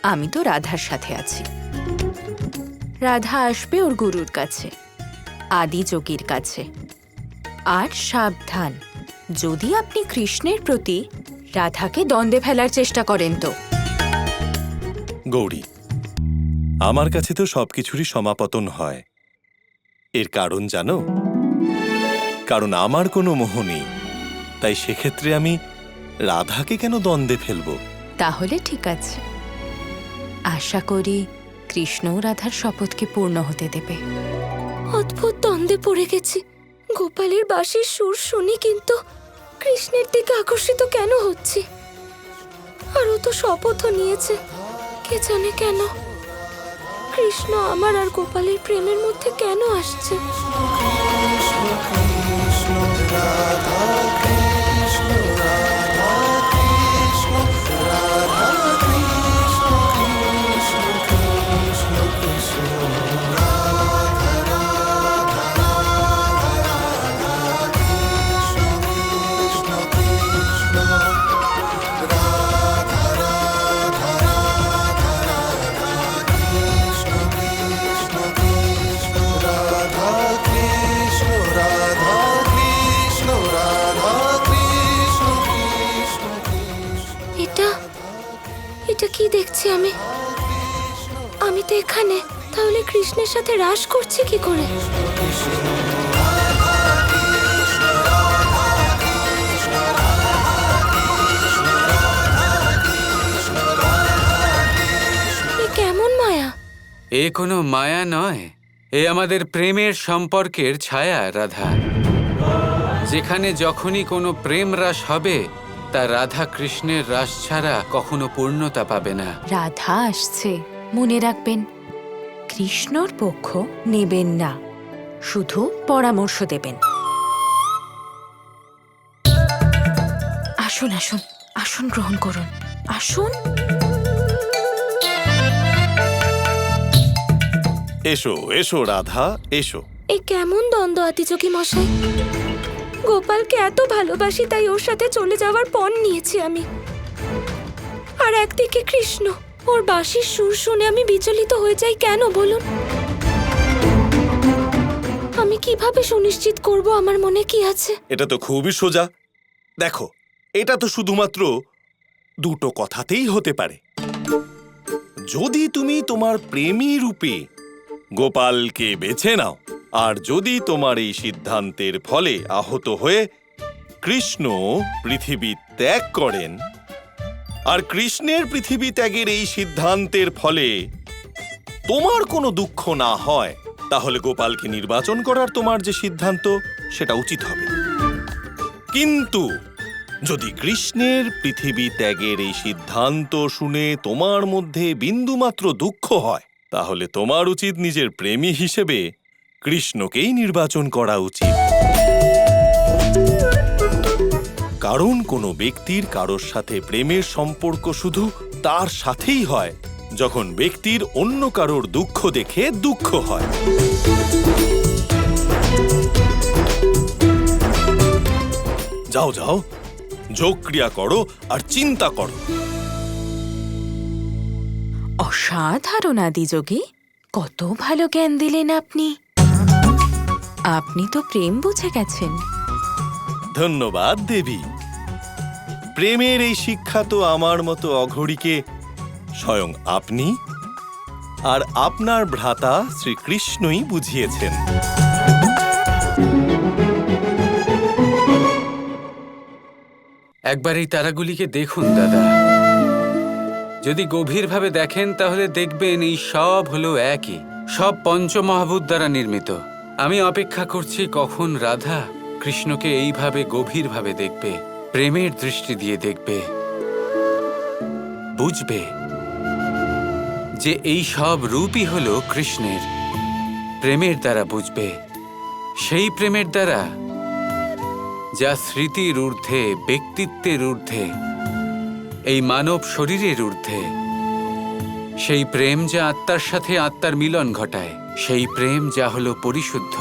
আমি তো রাধার সাথে আছি। রাধা আসবে ওর গুরুর কাছে, আদি যোগীর কাছে। আর সাবধান, যদি আপনি কৃষ্ণের প্রতি রাধাকে দ্বন্দ্বে ফেলার চেষ্টা করেন তো। গৌরী, আমার কাছে তো সবকিছুরই সমাপতন হয়। এর কারণ জানো? কারণ আমার কোনো মোহ নেই, তাই সেক্ষেত্রে আমি রাধাকে কেন দ্বন্দ্বে ফেলব? তাহলে ঠিক আছে, আশা করি কৃষ্ণ রাধার শপথকে পূর্ণ হতে দেবে। অদ্ভুত দ্বন্দ্বে পড়ে গেছি। গোপালের বাঁশির সুর শুনি, কিন্তু কৃষ্ণের দিকে আকর্ষিত কেন হচ্ছি? আর ও তো শপথও নিয়েছে, কে জানে কেন। কৃষ্ণ আমার আর গোপালের প্রেমের মধ্যে কেন আসছে? এটা কি দেখছি আমি? আমি তো এখানে, তাহলে কৃষ্ণের সাথে রাস করছি কি করে? এ কেমন মায়া? এ কোনো মায়া নয়, এ আমাদের প্রেমের সম্পর্কের ছায়া রাধা। যেখানে যখনই কোনো প্রেম রাস হবে, তা রাধা কৃষ্ণের রাস ছাড়া কখনো পূর্ণতা পাবে না। রাধা আসছে, মনে রাখবেন। কৃষ্ণর পক্ষ নেবেন না, শুধু পরামর্শ দেবেন। আসুন আসুন, আসন গ্রহণ করুন, আসুন। এসো এসো রাধা, এসো। এ কেমন দ্বন্দ্ব আতিযোগী মশাই? গোপালকে এত ভালোবাসি, তাই ওর সাথে চলে যাওয়ার পণ নিয়েছি আমি। আর একদিকে কৃষ্ণ, ওর বাঁশির সুর শুনে আমি বিচলিত হয়ে যাই কেন বলুন? আমি কিভাবে সুনিশ্চিত করব আমার মনে কি আছে? এটা তো খুবই সোজা। দেখো, এটা তো শুধুমাত্র দুটো কথাতেই হতে পারে। যদি তুমি তোমার প্রেমী রূপে গোপালকে বেছে নাও, আর যদি তোমার এই সিদ্ধান্তের ফলে আহত হয়ে কৃষ্ণ পৃথিবী ত্যাগ করেন, আর কৃষ্ণের পৃথিবী ত্যাগের এই সিদ্ধান্তের ফলে তোমার কোনো দুঃখ না হয়, তাহলে গোপালকে নির্বাচন করার তোমার যে সিদ্ধান্ত, সেটা উচিত হবে। কিন্তু যদি কৃষ্ণের পৃথিবী ত্যাগের এই সিদ্ধান্ত শুনে তোমার মধ্যে বিন্দুমাত্র দুঃখ হয়, তাহলে তোমার উচিত নিজের প্রেমী হিসেবে কৃষ্ণকেই নির্বাচন করা উচিত। কারণ কোনো ব্যক্তির কারোর সাথে প্রেমের সম্পর্ক শুধু তার সাথেই হয় যখন ব্যক্তির অন্য কারোর দুঃখ দেখে দুঃখ হয়। যাও যাও, যোগ ক্রিয়া করো আর চিন্তা করো। অসাধারণ আদিযোগী, কত ভালো জ্ঞান দিলেন আপনি। আপনি তো প্রেম বুঝে গেছেন। ধন্যবাদ দেবী। প্রেমের এই শিক্ষা তো আমার মতো অঘড়িকে স্বয়ং আপনি আর আপনার ভ্রাতা শ্রীকৃষ্ণই বুঝিয়েছেন। একবার এই তারাগুলিকে দেখুন দাদা। যদি গভীরভাবে দেখেন তাহলে দেখবেন এই সব হলো একই, সব পঞ্চমহাভূত দ্বারা নির্মিত। আমি অপেক্ষা করছি কখন রাধা কৃষ্ণকে এইভাবে গভীরভাবে দেখবে, প্রেমের দৃষ্টি দিয়ে দেখবে, বুঝবে যে এই সব রূপই হলো কৃষ্ণের। প্রেমের দ্বারা বুঝবে, সেই প্রেমের দ্বারা যা স্মৃতির ঊর্ধ্বে, ব্যক্তিত্বের ঊর্ধ্বে, এই মানব শরীরের ঊর্ধ্বে। সেই প্রেম যা আত্মার সাথে আত্মার মিলন ঘটায়, সেই প্রেম যা হলো পরিশুদ্ধ।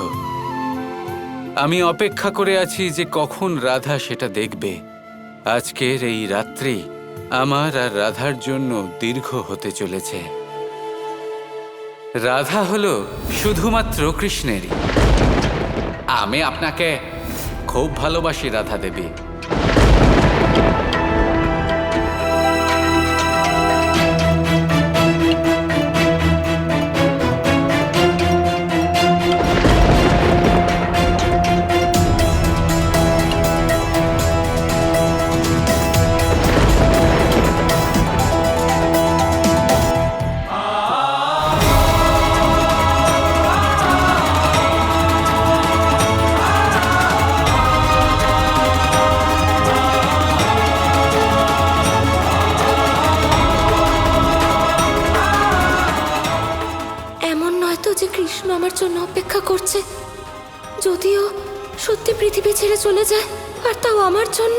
আমি অপেক্ষা করে আছি যে কখন রাধা সেটা দেখবে। আজকের এই রাত্রি আমার আর রাধার জন্য দীর্ঘ হতে চলেছে। রাধা হলো শুধুমাত্র কৃষ্ণেরই। আমি আপনাকে খুব ভালোবাসি রাধা দেবী। এমন নয় তো যে কৃষ্ণ আমার জন্য অপেক্ষা করছে, যদিও সত্যি পৃথিবী ছেড়ে চলে যায়, আর তাও আমার জন্য?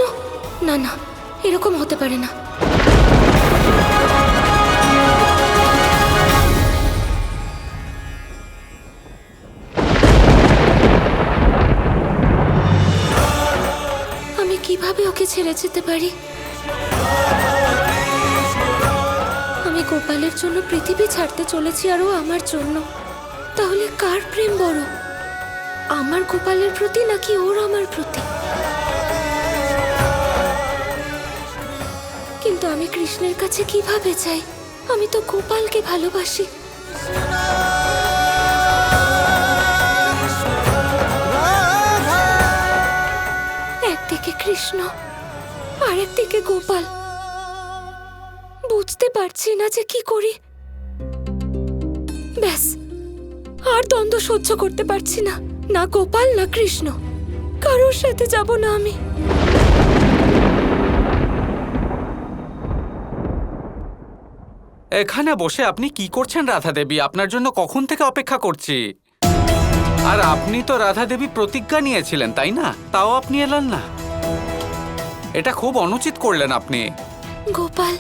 না না, এরকম হতে পারে না। আমি কিভাবে ওকে ছেড়ে যেতে পারি? আমি গোপালের জন্য পৃথিবী ছাড়তে চলেছি, আর ও আমার জন্য। তাহলে কার প্রেম বড়, আমার গোপালের প্রতি নাকি ওর আমার প্রতি? কিন্তু আমি কৃষ্ণের কাছে কিভাবে যাই? আমি তো গোপালকে ভালোবাসি। একদিকে কৃষ্ণ, আরেকদিকে গোপাল। বুঝতে পারছি না যে কি করি। ব্যাস, আর দ্বন্দ্ব সহ্য করতে পারছি না। না গোপাল না কৃষ্ণ, কারোর সাথে যাব না আমি। এখানে বসে আপনি কি করছেন রাধা দেবী? আপনার জন্য কখন থেকে অপেক্ষা করছি। আর আপনি তো রাধা দেবী প্রতিজ্ঞা নিয়েছিলেন, তাই না? তাও আপনি এলেন না। এটা খুব অনুচিত করলেন আপনি। গোপাল,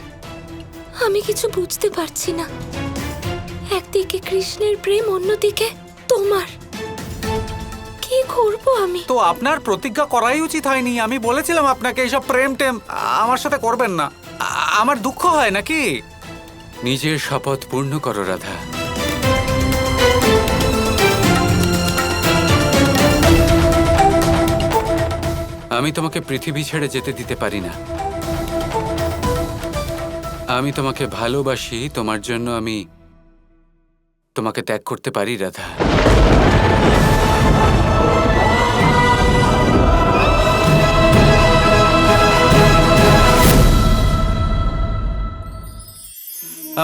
আমি কিছু বুঝতে পারছি না। একদিকে কৃষ্ণের প্রেম, অন্যদিকে তোমার। কি করব আমি? তো আপনার প্রতিজ্ঞা করাই উচিত হয়নি। আমি বলেছিলাম আপনাকে এইসব প্রেম টেম আমার সাথে করবেন না। আমার দুঃখ হয় নাকি? নিজের শপথ পূর্ণ করো রাধা। আমি তোমাকে পৃথিবী ছেড়ে যেতে দিতে পারি না। আমি তোমাকে ভালোবাসি, তোমার জন্য আমি তোমাকে ত্যাগ করতে পারি রাধা।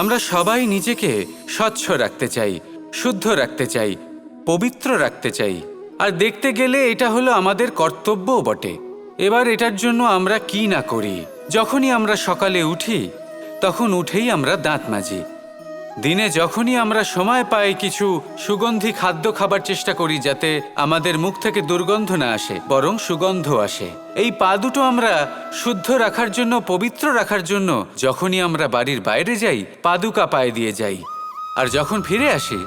আমরা সবাই নিজেকে স্বচ্ছ রাখতে চাই, শুদ্ধ রাখতে চাই, পবিত্র রাখতে চাই। আর দেখতে গেলে এটা হলো আমাদের কর্তব্যও বটে। এবার এটার জন্য আমরা কি না করি। যখনই আমরা সকালে উঠি, তখন উঠেই আমরা দাঁত মাজি। দিনে যখনই আমরা সময় পাই, কিছু সুগন্ধি খাদ্য খাবার চেষ্টা করি, যাতে আমাদের মুখ থেকে দুর্গন্ধ না আসে, বরং সুগন্ধ আসে। এই পা দুটো আমরা শুদ্ধ রাখার জন্য, পবিত্র রাখার জন্য যখনই আমরা বাড়ির বাইরে যাই, পাদুকা পায়ে দিয়ে যাই। আর যখন ফিরে আসি,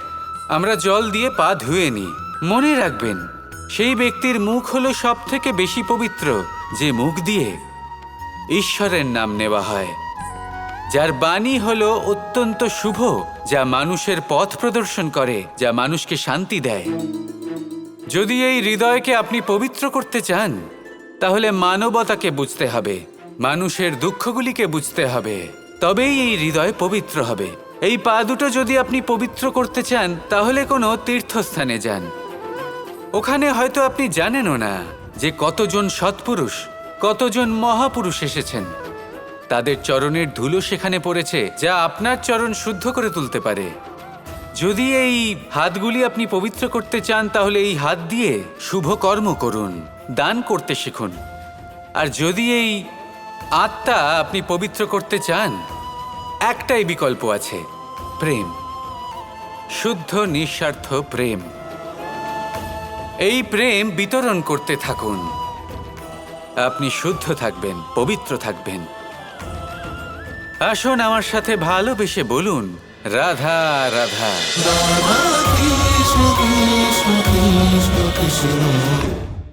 আমরা জল দিয়ে পা ধুয়ে নিই। মনে রাখবেন, সেই ব্যক্তির মুখ হলো সব থেকে বেশি পবিত্র, যে মুখ দিয়ে ঈশ্বরের নাম নেওয়া হয়, যার বাণী হলো অত্যন্ত শুভ, যা মানুষের পথ প্রদর্শন করে, যা মানুষকে শান্তি দেয়। যদি এই হৃদয়কে আপনি পবিত্র করতে চান, তাহলে মানবতাকে বুঝতে হবে, মানুষের দুঃখগুলিকে বুঝতে হবে, তবেই এই হৃদয় পবিত্র হবে। এই পা দুটো যদি আপনি পবিত্র করতে চান, তাহলে কোনো তীর্থস্থানে যান। ওখানে হয়তো আপনি জানেনও না যে কতজন সৎপুরুষ, কতজন মহাপুরুষ এসেছেন। তাদের চরণের ধুলো সেখানে পড়েছে, যা আপনার চরণ শুদ্ধ করে তুলতে পারে। যদি এই হাতগুলি আপনি পবিত্র করতে চান, তাহলে এই হাত দিয়ে শুভ কর্ম করুন, দান করতে শিখুন। আর যদি এই আত্মা আপনি পবিত্র করতে চান, একটাই বিকল্প আছে, প্রেম, শুদ্ধ নিঃস্বার্থ প্রেম। এই প্রেম বিতরণ করতে থাকুন। আপনি শুদ্ধ থাকবেন, পবিত্র থাকবেন। আসুন আমার সাথে ভালোবেসে বলুন, রাধা রাধা। Kৃষ্ণ কৃষ্ণ কৃষ্ণ কৃষ্ণ